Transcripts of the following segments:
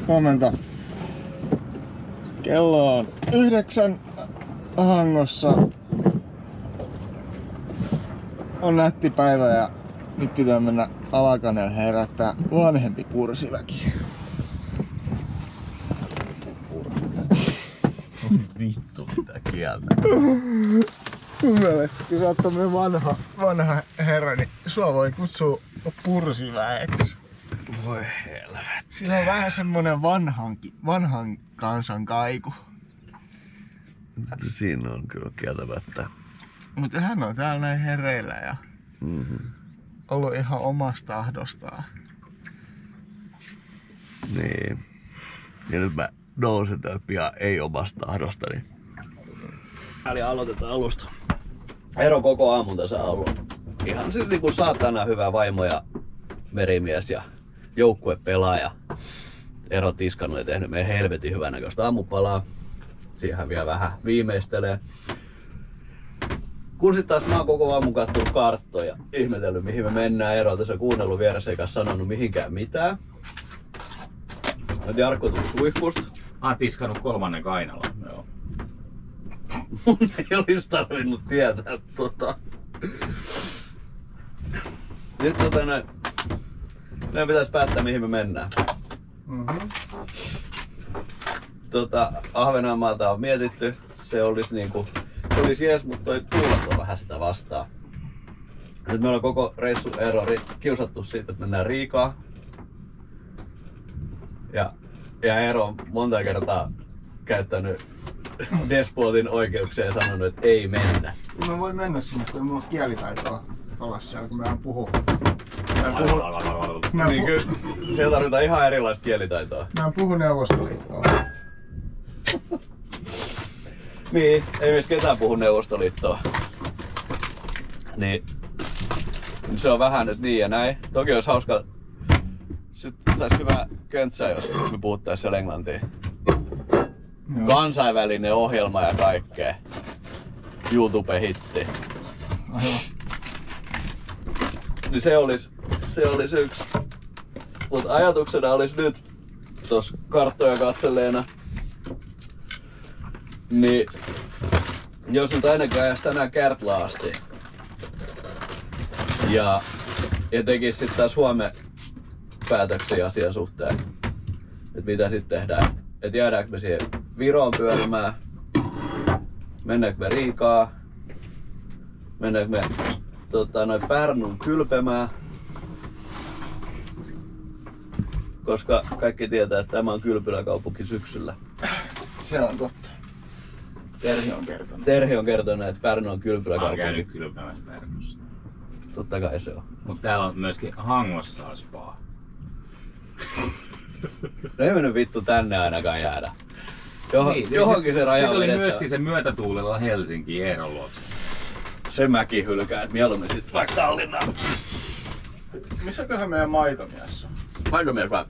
Huomenta. Kello on 9 Hangossa. On nätti päivä ja nyt pitää mennä Alakaneelle herättää vanhempi kursiväki. Vittu mitä kieltä. Mun mielestä, kun sä oot tämmönen vanha herra, niin sua voi kutsua pursiväeksi. Voi helvetti. Sillä on vähän semmonen vanhan kansan kaiku. Siinä on kyllä kieltämättä. Mutta hän on täällä näin hereillä ja ollut ihan omasta tahdostaan. Niin. Ja nyt mä nousen täällä pian ei omasta tahdostani. Eli aloitetaan alusta. Eero koko aamun tässä ollut. Ihan siis niinku saatana hyvä vaimo ja merimies ja joukkuepelaaja. Eero tiskannut ja tehnyt meidän helvetin hyvän näköistä aamupalaa. Siihen vielä vähän viimeistelee. Kun sit taas mä oon koko aamun kattonut karttoja, ihmetellyt mihin me mennään. Eero on tässä kuunnellut vieressä eikä sanonut mihinkään mitään. Nyt Jarkko tuli suihkusta. Mä oon tiskannut 3. kainalan. Joo. Mun ei olisi tarvinnut tietää Nyt meidän pitäis päättää mihin me mennään. Ahvenanmaalta on mietitty. Se olisi jees, mutta toi tuulet on vähän sitä vastaan. Nyt me ollaan koko reissu Eero kiusattu siitä, että mennään Riikaan. Ja Eero on monta kertaa käyttänyt despotin oikeuksia ja sanonut, että ei mennä. Mä voin mennä sinne, kun mulla on kielitaitoa olla siellä, kun mä en puhu. Niin kyllä, siellä tarvitaan ihan erilaista kielitaitoa. Mä en puhu Neuvostoliittoa. Niin, ei myös ketään puhu Neuvostoliittoa. Niin se on vähän nyt niin ja näin. Toki olisi hauska, sitten saisi hyvä köntsä, jos me puhuttais siellä englantia. Joo. Kansainvälinen ohjelma ja kaikkea. YouTube-hitti. Aivan. Niin se olisi yksi. Mut ajatuksena olisi nyt tos karttoja katselleena. Niin jos nyt ainakaan jäisi tänään Kärtlään asti. Ja tekis sit taas huomenna päätöksiä asian suhteen. Et mitä sit tehdään. Et jäädäänkö me siihen Viroon pyörimään. Mennäänkö me Riikaan. Mennäänkö me Pärnuun kylpemään. Koska kaikki tietää, että tämä on kylpyläkaupunki syksyllä. Se on totta. Terhi on kertonut, että Pärnu on kylpyläkaupunki. Mä oon käynyt kylpemässä Pärnussa. Totta kai se on. Mut täällä on myöskin Hangossa on spa. No ei me nyt vittu tänne ainakaan jäädä. Johonkin se raja on oli vedettävä. myöskin se myötätuulella Helsinkiin Eeron luokse. Se mäkin hylkää, et mieluummin sit vaikka Tallinnaan. Missäköhän meidän maitomies on? Maitomies vai?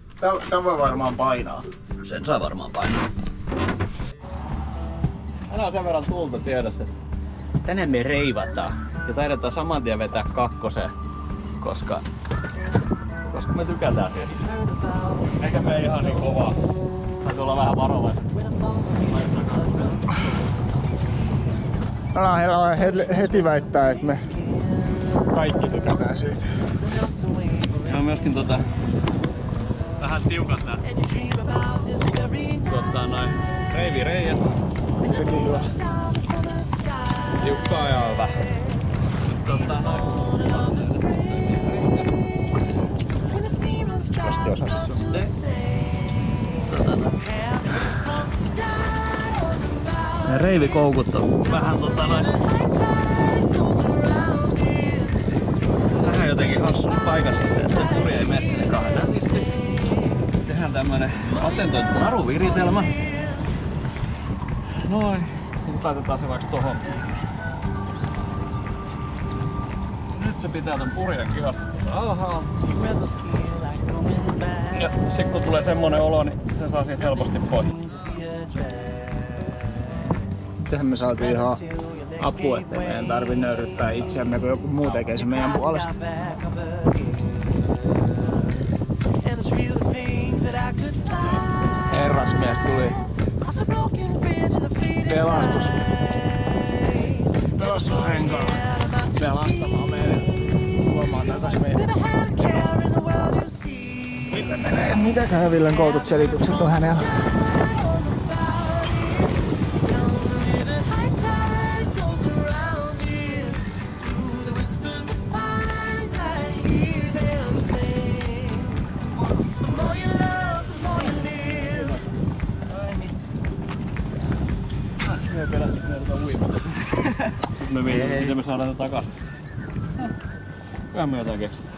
Tää voi varmaan painaa. Sen saa varmaan painaa. Aina on sen verran tulta tiedossa, että tänään me reivataan. Ja taidetaan saman tien vetää 2, koska me tykätään siitä. Eikä me ihan niin kovaa. Täytyy olla vähän varovainen. Älä heti väittää, että me kaikki tykätään siitä. Ja on myöskin vähän tiukat nää noin reivireijät. Eikö sekin hyvä? Tiukkaa ajaa vähän. Vasti osasit. Ja reivikoukut on vähän vähän jotenkin hassussa paikassa, että kuri ei mene sinne kahden. Tehdään tämmönen patentoitu naruviritelmä. Noin. Nyt laitetaan se vaikka tohon. Nyt se pitää tän purjen kivasti alhaalla. Ja sit kun tulee semmonen olo, niin se saa siitä helposti pois. Tähän me saatiin ihan apua, ettei meidän tarvi nöyryttää itseämme, kun joku muu tekee sen meidän puolesta. And it's real thing that I could find. Pelastus. Pelastusrenkaalla. Pelastamaan meidän. Tuomaan takas meidän. Mitäköhän Villen koulutusselitykset on hänellä? Sitten me mietimme, miten me saadaan tätä takaisin. Kyllähän me jotain keksitään.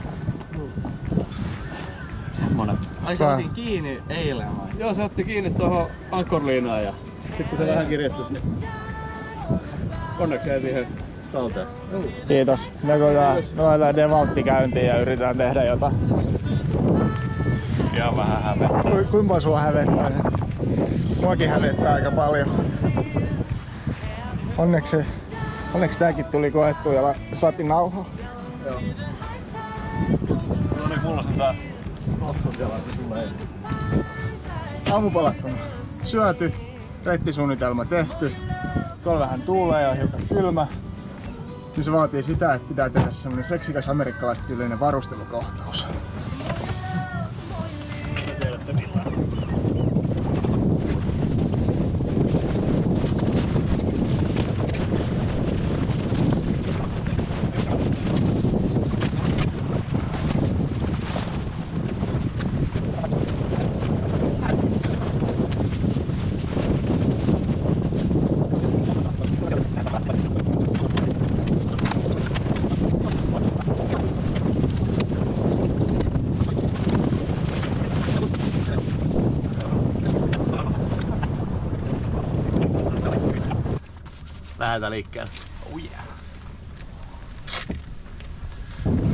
Semmonen. Ai se otin kiinni eilen vai? Joo, se otti kiinni tuohon ankkorliinaan ja sit kun se vähän kiristys, niin onneksi ei siihen talteen. Kiitos. Me koetaan devaltti käyntiin ja yritetään tehdä jotain. Ihan vähän hävettää. Kuinka sua hävettää? Muakin hävettää aika paljon. Onneksi tääkin tuli koettua ja saatiin nauhaa. Joo. No niin, mulla sen tää otto siellä, että tulee. Aamupalakkona syöty, reittisuunnitelma tehty. Tuolla vähän tuulee ja hiukan kylmä. Niin se vaatii sitä, että pitää tehdä semmonen seksikäs amerikkalaistyylinen varustelukohtaus. Te tiedätte millään. Lähdetään liikkeelle. Oh yeah.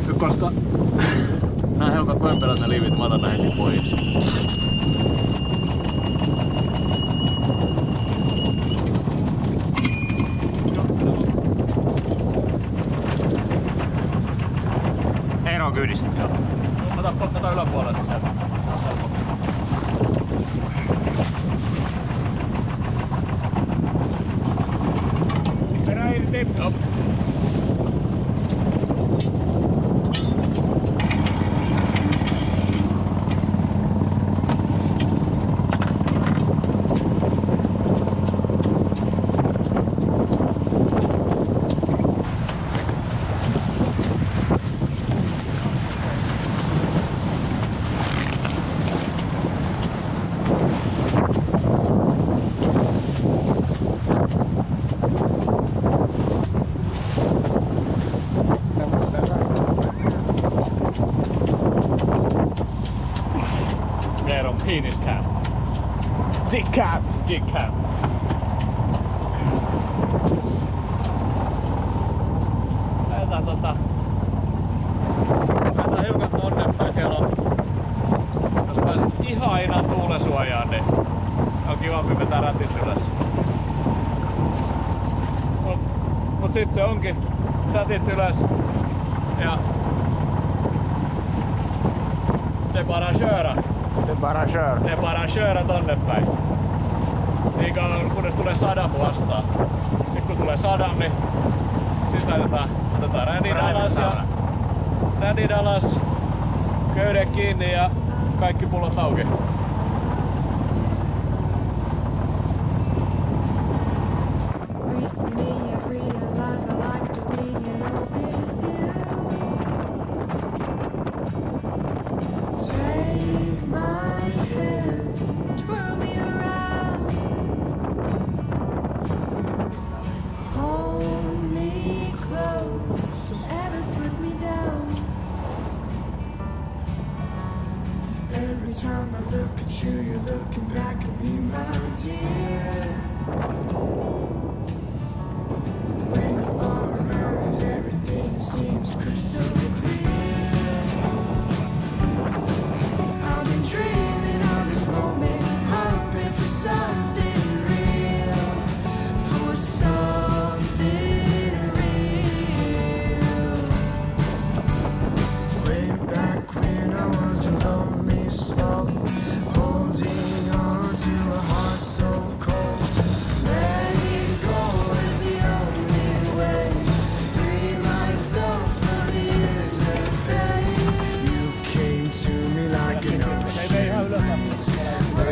Nyt koska Nää on hiukan kömpelät ne liivit, mä otan nää heti pois. Eero on kyydissä. Joo. Ota yläpuolelle sieltä. Perä irti. Joo. Eeron penis cap. Dick cap! Dick cap. Lähdetään hiukan tonnepäin. Siellä on, jos pääsis ihan innan tuulensuojaan, niin on kivampi vetää rätit ylös. Mut sit se onkin rätit ylös ja te bara köra. Ne bara köra tonne päin. Niin kauan kunnes tulee sadam vastaan. Nyt kun tulee sadam, niin sit otetaan rädit alas, köydet kiinni ja kaikki pullot auki. Recently I've realized I like doing it all with you. Take my hand, twirl me around, hold me close, don't ever put me down. Every time I look at you, you're looking back at me, my dear. When you are around, everything seems crystal clear. I've been dreaming of this moment, hoping for something real, for something real. Way back when I was a lonely soul, holding on to a heart so cold.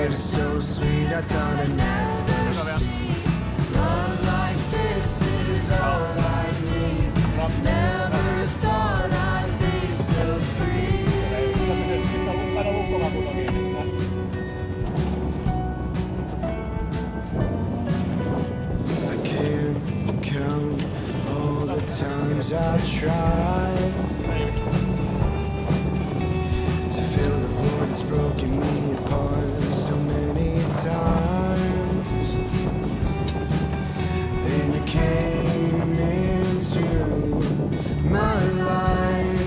We're so sweet, I thought I'd never see. Love like this is all I need. Never thought I'd be so free. I can't count all the times I've tried to fill the void that's broken me apart so many times. Then you came into my life.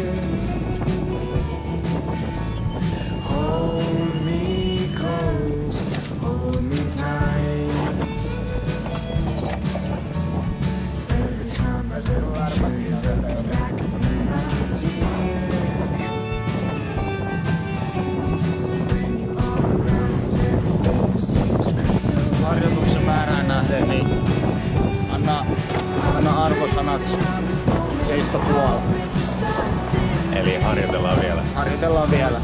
Hold me close, hold me tight. Every time I look at you, you're looking back at me, my dear. When you are around, everything seems crystal. Harjoituksen määrään nähden, niin anna arvosanat 7,5. Eli harjoitellaan vielä. Harjoitellaan vielä.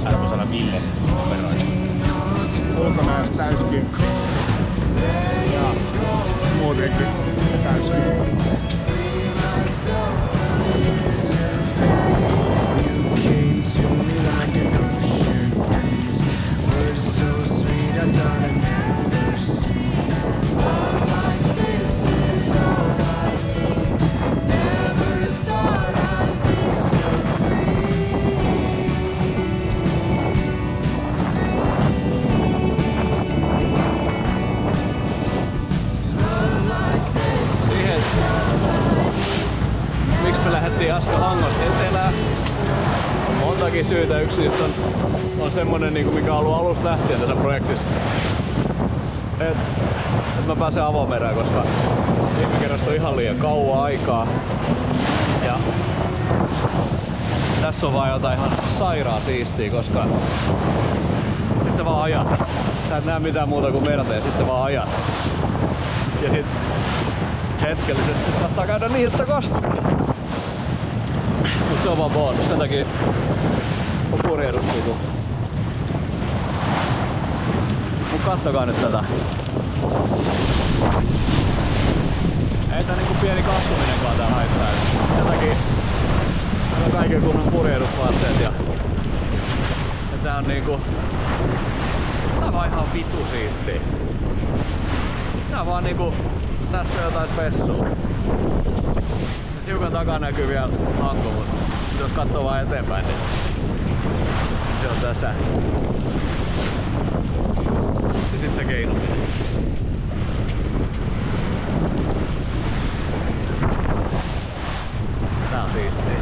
Arvosana Ville. Ulkonäössä täyskymppi. Ja muutenkin täyskymppi. Came to me like an ocean breeze. We're so sweet, I thought I'd never see. Love like this is all I need. Never thought I'd be so free. Love like this is all I need. Miksi me lähdettiin äsken Hangosta etelään? On montakin syytä. Yksi on semmonen, mikä on ollut alusta lähtien tässä projektissa. Et mä pääsen avomereen, koska viime kerrasta on ihan liian kauan aikaa. Ja tässä on vaan jotain ihan sairaan siistiä, koska sit sä vaan ajat. Sä et näe mitään muuta kuin merta ja sit sä vaan ajat. Ja sit hetkellisesti saattaa käydä niin, että kostut. Mut se on vaan bonus, sen takia on purjehdus niinku. Mut kattokaa nyt tätä. Ei tää niinku pieni kasvaminenkaan tää haittaa. Sen takia meillä on kaiken kunnon purjehdusvaatteet ja tää on niinku. Tää on vaan ihan vitu siistiä. Tää on vaan niinku. Tässä on jotain spessua. Hiukan takaa näkyy vielä Hanko, mutta jos katsoo vaan eteenpäin, niin se on tässä. Ja sitten keinuminen. Tää on siistiä.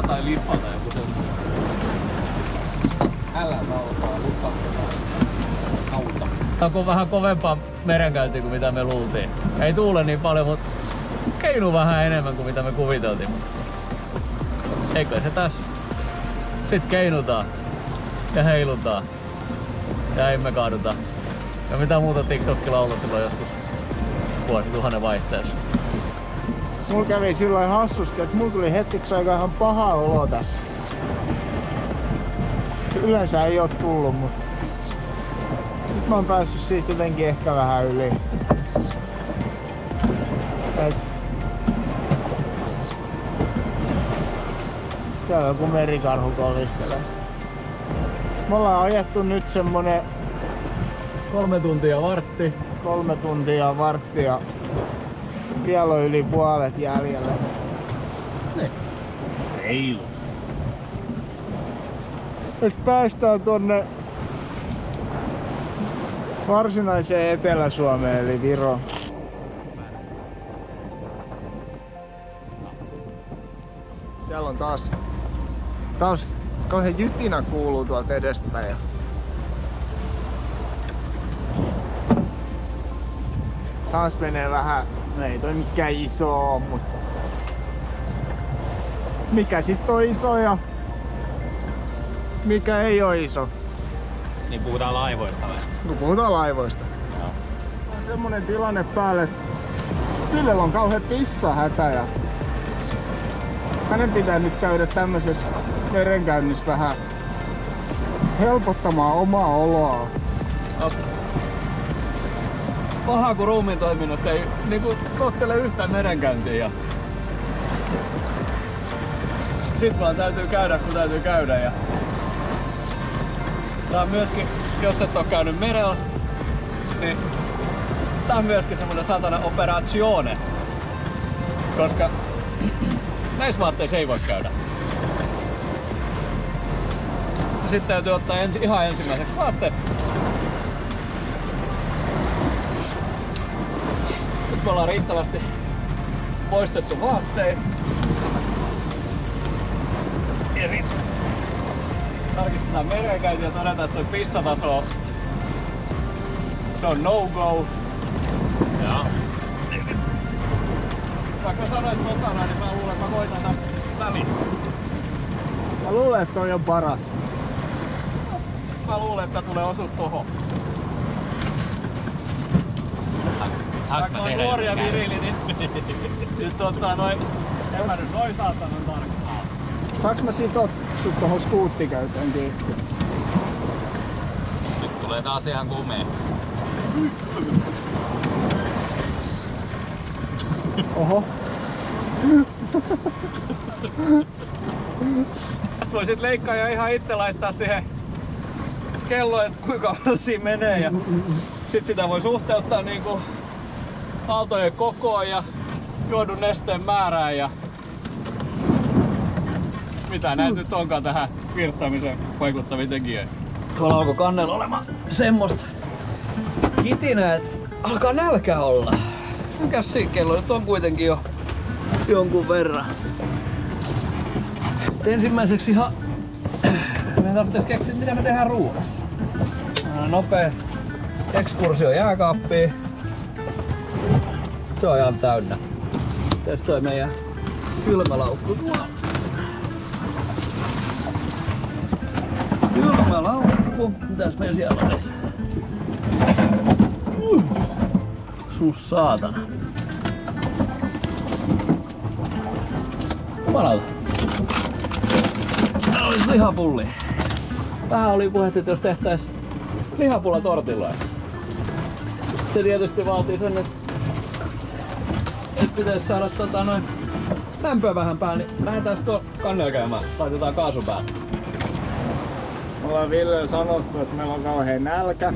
Tai lippata joku semmoinen. Älä nautaa, auta. Tää on vähän kovempaa merenkäyntiä kuin mitä me luultiin. Ei tuule niin paljon, mutta keinu vähän enemmän kuin mitä me kuviteltiin. Eikö se tässä? Sitten keinutaan ja heilutaan ja emme kaaduta. Ja mitä muuta TikTok-laulu silloin joskus vuosituhannen vaihteessa. Mulla kävi silloin hassusti, että mulla tuli hetkeksi aika ihan paha olo tässä. Yleensä ei oo tullut, mutta nyt mä oon päässyt siitä jotenkin ehkä vähän yli. Täällä joku merikarhu kolistelee. Me ollaan ajettu nyt semmonen 3 tuntia vartti. 3 tuntia varttia Vielä on yli puolet jäljellä. Reilusti. Nyt päästään tonne varsinaiseen Etelä-Suomeen eli Viroon. Siellä on taas kauhean jytinä kuuluu tuolta edestäpäin. Taas menee vähän, no ei toi mikään iso oo, mutta mikä sit on iso ja mikä ei oo iso. Niin puhutaan laivoista vai? Kun puhutaan laivoista. Joo. On semmonen tilanne päälle, että Villellä on kauhean pissahätä ja hänen pitää nyt käydä tämmöisessä merenkäynnissä vähän helpottamaan omaa oloa. Paha kun ruumiin toiminnot ei niinku tottele yhtään merenkäyntiä. Ja sit vaan täytyy käydä kun täytyy käydä. Ja tää on myöskin, jos et oo käynyt merellä, niin tää on myöskin semmonen satana operazione. Koska näissä vaatteissa ei voi käydä. Sitten täytyy ottaa ihan ensimmäiseksi vaatteet. Nyt me ollaan riittävästi poistettu vaatteet. Ja sitten tarkistetaan merenkäynti ja todetaan, että toi pissataso se on no-go. Joo. Vaikka sä sanoit mukana, niin mä luulen, että mä voitan tästä välistä. Mä luulen, että toi on paras. Mä luulen, että tulee osua tohon. Saanko mä tehdä nuoria jotain? virili, niin nyt noin, en mä nyt noin saatanan tarkkaan. Saaks mä sitot sut tohon skuuttikäytön kiinni? Nyt tulee taas ihan kumea. Oho. Tästä voi sit leikkaa ja ihan itse laittaa siihen kelloon, että kuinka kauan siinä menee. Ja sit sitä voi suhteuttaa niinku aaltojen kokoon ja juodun nesteen määrään ja mitä näitä nyt onkaan tähän virtsaamiseen vaikuttavia tekijöitä. Tuolla alkoi kannella olemaan semmoista kitinää, että alkaa nälkä olla. Mikäs siinä kello nyt on kuitenkin jo jonkun verran. Ensimmäiseksi ihan me tarvitsisi keksiä mitä me tehdään ruuassa. Nopea ekskursio jääkaappiin. Se on ihan täynnä. Tässä toi meidän kylmälaukku tuolla. Kylmälaukku. Mitäs meillä siellä olisi? Sus saatana. Jumalauta. Täällä olisi lihapulli. Vähän oli puhetta, että jos tehtäis lihapulla tortilloja. Se tietysti vaatii sen, että pitäisi saada lämpöä vähän päälle, niin lähdetään tuon kannella käymään. Laitetaan kaasu päälle. Me ollaan Ville sanottu, että meillä on kauhean nälkä.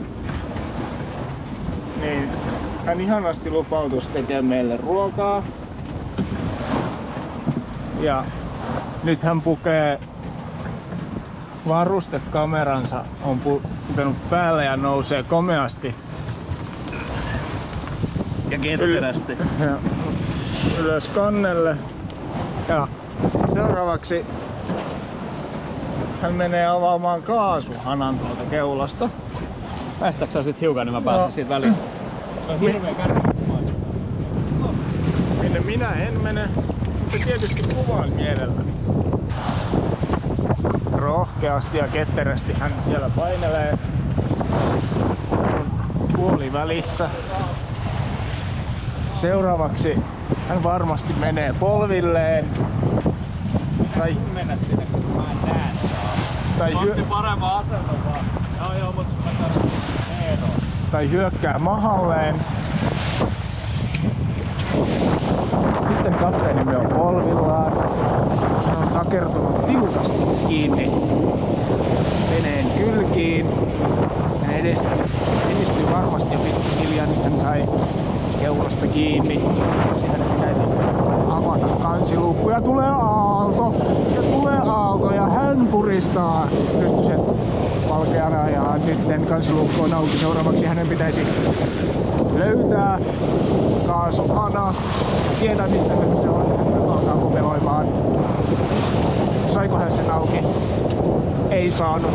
Niin hän ihanasti lupautus tekee meille ruokaa. Ja nyt hän pukee varustekameransa, on pukenut päälle ja nousee komeasti. Ja ketterästi. Ja ylös kannelle. Ja seuraavaksi hän menee avaamaan kaasuhanan tuolta keulasta. Päästääkö sä sit hiukan, niin mä pääsen siitä välistä? Se on hirveä käsikuva. Minne minä en mene, mutta tietysti kuvaan mielelläni. Rohkeasti ja ketterästi hän siellä painelee. Puoli välissä. Seuraavaksi hän varmasti menee polvilleen. Tai Mennä sinne, kun mä en näe. tai, Otti paremman asennon vaan. Joo, mutta mä tarvitsen Eero. tai hyökkää mahalleen. Sitten kapteenimme on polvillaan. Hän on takertunut tiukasti kiinni veneen kylkiin. Hän edistyi varmasti jo pikkuhiljaa, niin hän sai keulasta kiinni. Siihen pitäisi avata kansiluukku ja tulee aalto. Ja hän puristaa Rystysen valkeana ja nyt kansiluukku on auki. Seuraavaksi hänen pitäisi löytää kaasuhana ja tietää missä se on. Hän alkaa kopeloimaan. Saiko hän sen auki? Ei saanut.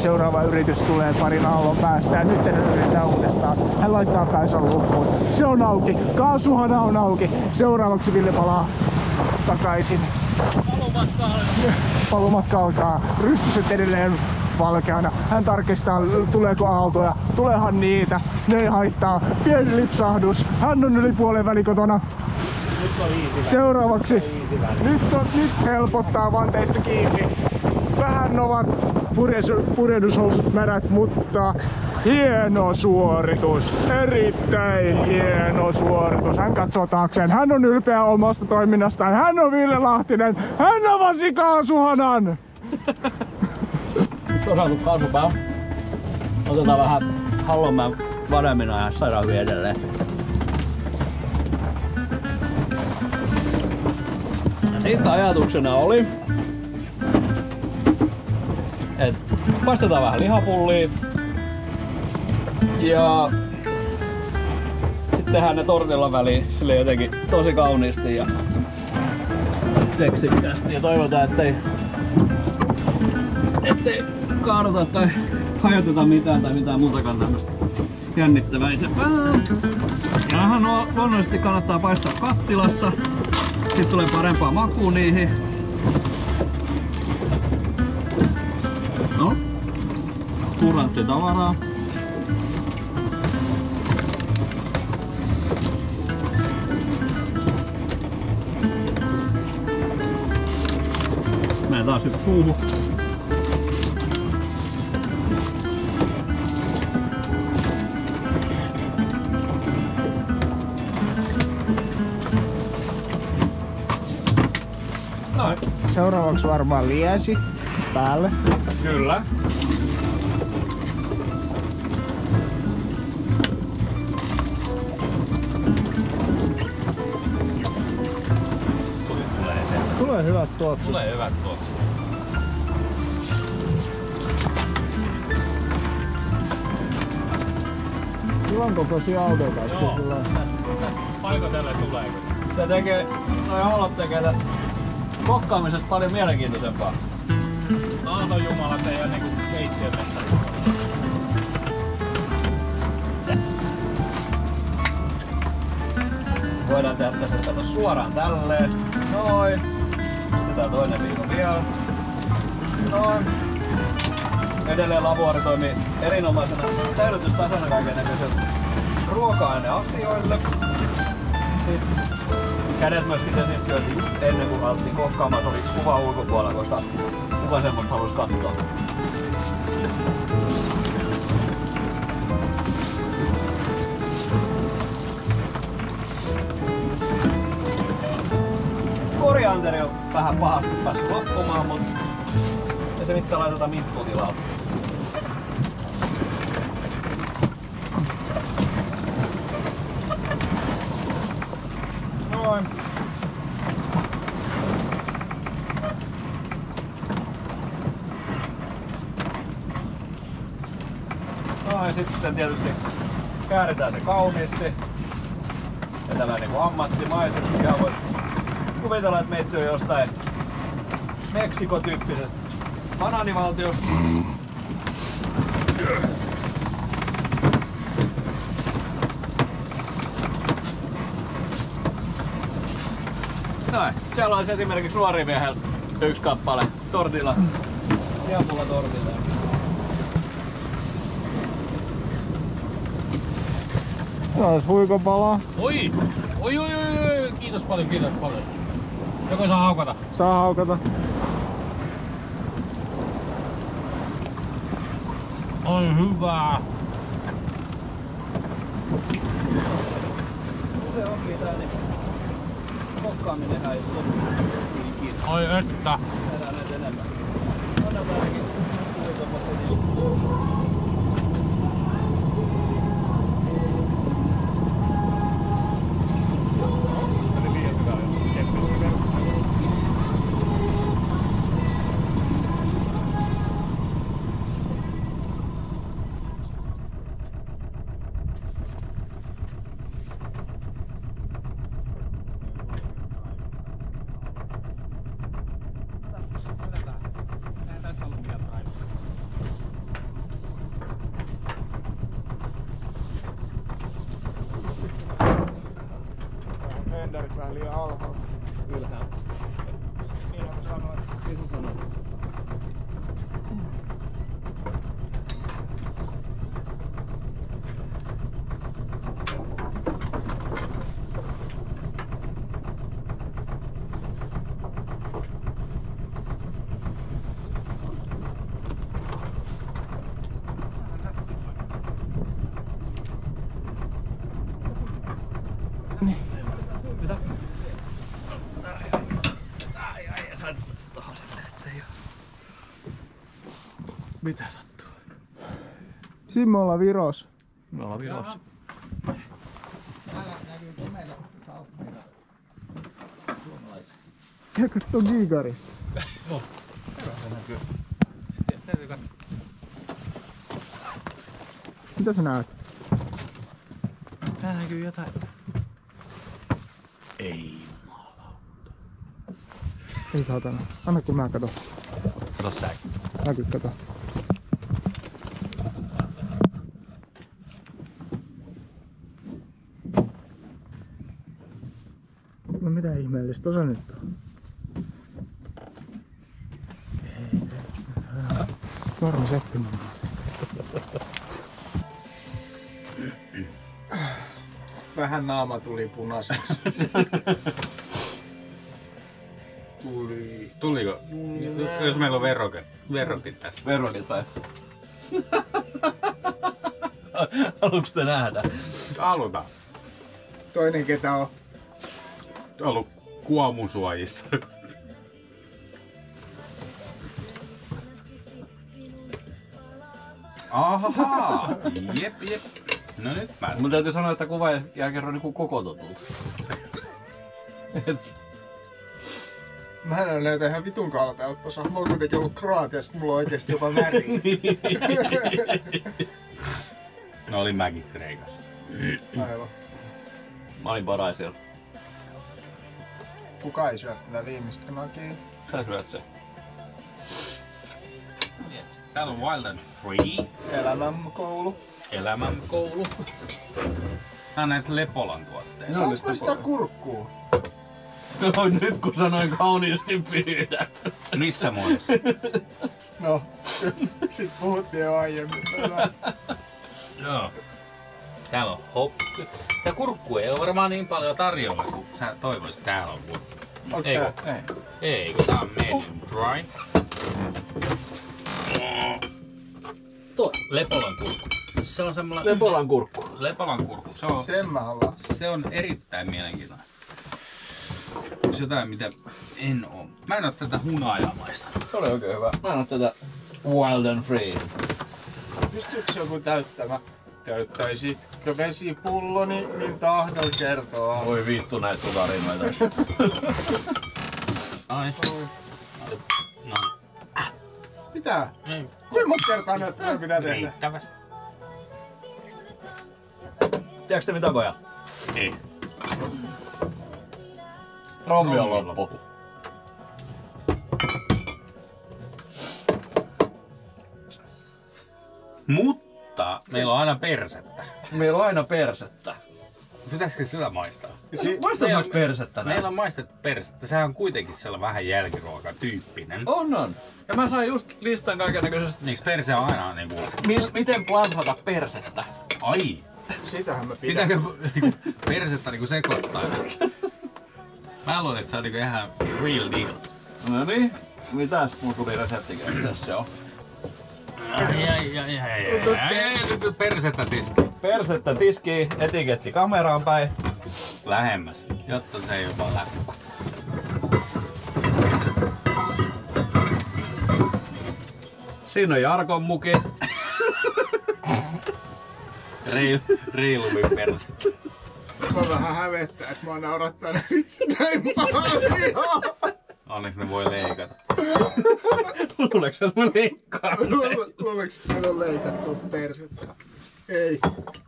Seuraava yritys tulee parin aallon päästä ja nyt yritetään uudestaan. Hän laittaa päänsä lukkoon. Se on auki. Kaasuhana on auki. Seuraavaksi Ville palaa takaisin. Palumatka alkaa. Rystyset edelleen valkeana. Hän tarkistaa tuleeko aaltoja. Tuleehan niitä. Ne ei haittaa. Pieni lipsahdus. Hän on yli puolen välikotona. Seuraavaksi. Nyt helpottaa vanteista kiinni. Vähän ovat purjehdushousut märät, mutta hieno suoritus. Erittäin hieno suoritus. Hän katsoo taakseen. Hän on ylpeä omasta toiminnastaan. Hän on Ville Lahtinen. Hän avasi kaasuhanan. Nyt on saatu kaasupää. Otetaan vähän Hallonmäen Vademina ja saadaan vielä edelleen. Siitä ajatuksena oli, että paistetaan vähän lihapullia ja sitten tehdään ne tortillan väliin sille jotenkin tosi kauniisti ja seksikkäästi ja toivotaan, ettei kaaduta tai hajoteta mitään tai mitään muutakaan tämmöstä jännittäväisempää. Ja ihan luonnollisesti kannattaa paistaa kattilassa. Sitten tulee parempaa makua niihin. No, kurantti tavaraa. Mennään taas yksi suuhun. Seuraavaksi varmaan liesi päälle. Kyllä. Tulee hyvät tuoksut. Tulee hyvät tuoksut. Kivan kokoisia autoja. Joo, tässä paikotelle tulee. Se tekee, noi aallot tekee kokkaamisesta paljon mielenkiintoisempaa. No jumala, se ei ole niinku keittiömestari. Voidaan tehdä tässä kato suoraan tälleen. Noin. Sitten tää toinen viikko vielä. Noin. Edelleen lavuori toimii erinomaisena säilytystasana kaikennäköisille ruoka-aineasioille. Kädet myöskin desinfioitiin just ennen kuin alettiin kokkaamaan, se oli kuva ulkopuolella, koska kuka semmoista halusi katsoa. Korianteri on vähän pahasti päässyt loppumaan, mutta ei se mitään laitetaan minttutilaa. Noin. Ja sitten tietysti kääritään se kauniisti. Ja tällä niinku ammattimaisesti. Ihan vois kuvitella, että meitsi on jostain Meksiko-tyyppisestä banaanivaltiosta. Noin. Siellä olisi esimerkiksi nuorimiehellä yksi kappale tortilla. Lihapulla tortilla. Taas huikopalaa. Oi! Oi! Kiitos paljon. Joko saa haukata? Saa haukata. On hyvää. Se onkin tää niin. Kokkaaminenhan ei lopu ikinä. Oi että. Tehdään näitä enemmän. Anna ainakin. renderit vähän liian alhaalta. Ylhäällä. Niin mä sanoin. Mitä sä sanoit? Mitä sattuu? Siinä me ollaan Virossa. Me ollaan Virossa. Täällä näkyy komeita salsmeita. Suomalaisia. Ja katso Gigarista. Se näkyy. Täytyy katsoa. Mitä sä näet? Täällä näkyy jotain. Ei. Ei saatana. Anna kun mä katon. Kato säkin. Mäkin katon. No mitä ihmeellistä tossa nyt on? Sormi settimään. Vähän naama tuli punaiseksi. Tuliko? Jos meillä on verrokit tässä. Verrokit päin. Haluuks te nähdä? Halutaan. Toinen ketä on? Ollut kuomusuojissa. Ahaa! Jep. No nyt mä. Mun täytyy sanoa, että kuva jää kerran niinku koko totuus. Mä en ole näitä ihan vitun kalpeut tossa. Mä oon kuitenkin ollut Kroatiassa, mulla on oikeesti jopa väri. No olin mäkin Kreikassa. Aivan. Mä olin Paraisilla. Kuka ei syö tätä viimeistä nakia? Sä syöt sen. Täällä on Wild and Free. Elämänkoulu. Elämänkoulu. Tää on näitä Lepolan tuotteita. Saanko mä sitä kurkkuu? No nyt kun sanoin kauniisti pyydät. Missä muodossa? No, sit puhuttiin jo aiemmin. Joo. Täällä on hoppi. Sitä kurkkua ei ole varmaan niin paljon tarjolla kuin sä toivoisit. Täällä on kurkku. Onks Ei, tää? Ei, kun tää on medium dry. Toi. Lepolan kurkku. Se on semmoinen... Lepolan kurkku. Lepolan kurkku. Sen mä haluan. Se on erittäin mielenkiintoinen. Onks jotain mitä en oo? Mä en oo tätä hunajaa maistanut. Se oli oikein hyvä. Mä en oo tätä Wild and Free. Pystyykö joku täyttämään? Käyttäisitkö vesipulloni, niin tahdon kertoa. Voi vittu näitä sun tarinoita. Ai. No. Mitä? Ei. Kuinka monta kertaa nyt pitää tehdä? Riittävästi. Tiedätkö te mitä pojat? Ei. Rommi on loppu. Mutta meillä on aina persettä. Meillä on aina persettä. Pitäisikö sillä maistaa? Maistetaanko persettä näin? Meillä on maistettu persettä. Sehän on kuitenkin sellainen vähän jälkiruokatyyppinen. On. Ja mä sain just listan kaikennäköisestä. Niiks perse on aina niinku... Miten planchata persettä? Ai! Sitähän mä pidän. Pitääkö niinku persettä niinku sekoittaa? Mä luulen, että se on niinku ihan real deal. No niin. Mitäs mun tuli reseptikin? Mitäs se on? Ai, nyt persettä tiski. Persettä tiskiin, etiketti kameraan päin. Lähemmäs, jotta se ei jopa läppä. Siinä on Jarkon muki. Reilummin persettä. Mä vähän hävettää, että mua naurattaa näin paljon. Onneksi ne voi leikata. Luuleeko että mä leikkaan? Luuleeko, että meillä on leikattu persettä? Ei.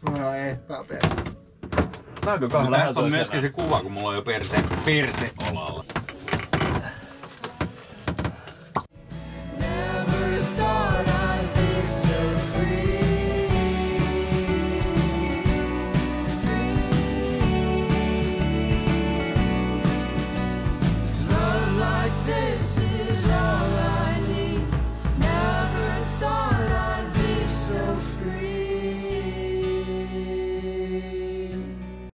Mä oon ehtaa persettä. Saanko Tästä on myöskin se kuva, kun mulla on jo perse olalla.